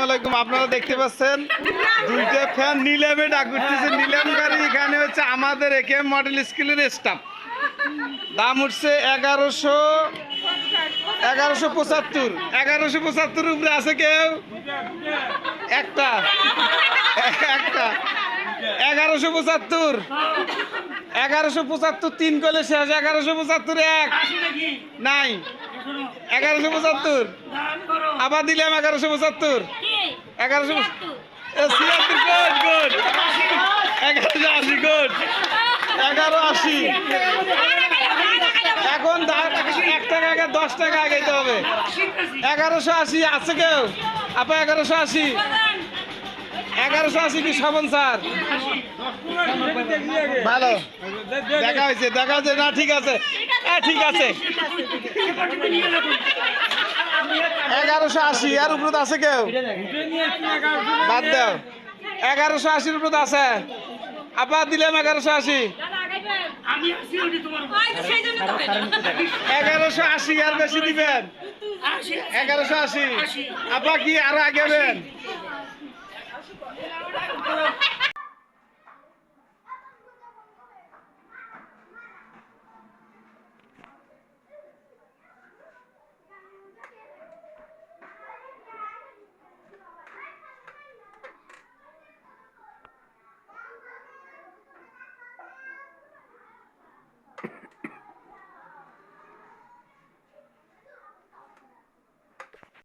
আলাইকুম। আপনারা দেখতে পাচ্ছেন দুইটা ফ্যান নিলামে ডাক উঠতেছে। নিলামকারী এখানে হচ্ছে আমাদের একেএম মডেল স্কুলের স্টাফ। দাম উঠছে 1175। 1175 উপরে আছে কেউ? একটা 1175। 1175 তিন কলে শেষ। 1175 এক নাই। 1175 আবার দিলাম। 1175 1176 গুড গুড। 1180 গুড। 1180 এখন 1 টাকা আগে 10 টাকা আগে দিতে হবে। 1180 আছে কেউ? আপা 1180। 1180 কি শোভন স্যার? ভালো দেখা হয়েছে না? ঠিক আছে ঠিক আছে। 1180 এর উপরে আছে কেউ? বাদ দাও। 1180 উপরে আছে। আপা দিলাম 1180। 1180 আর বেশি দিবেন? 1180 আপা কি আরো আগেবেন?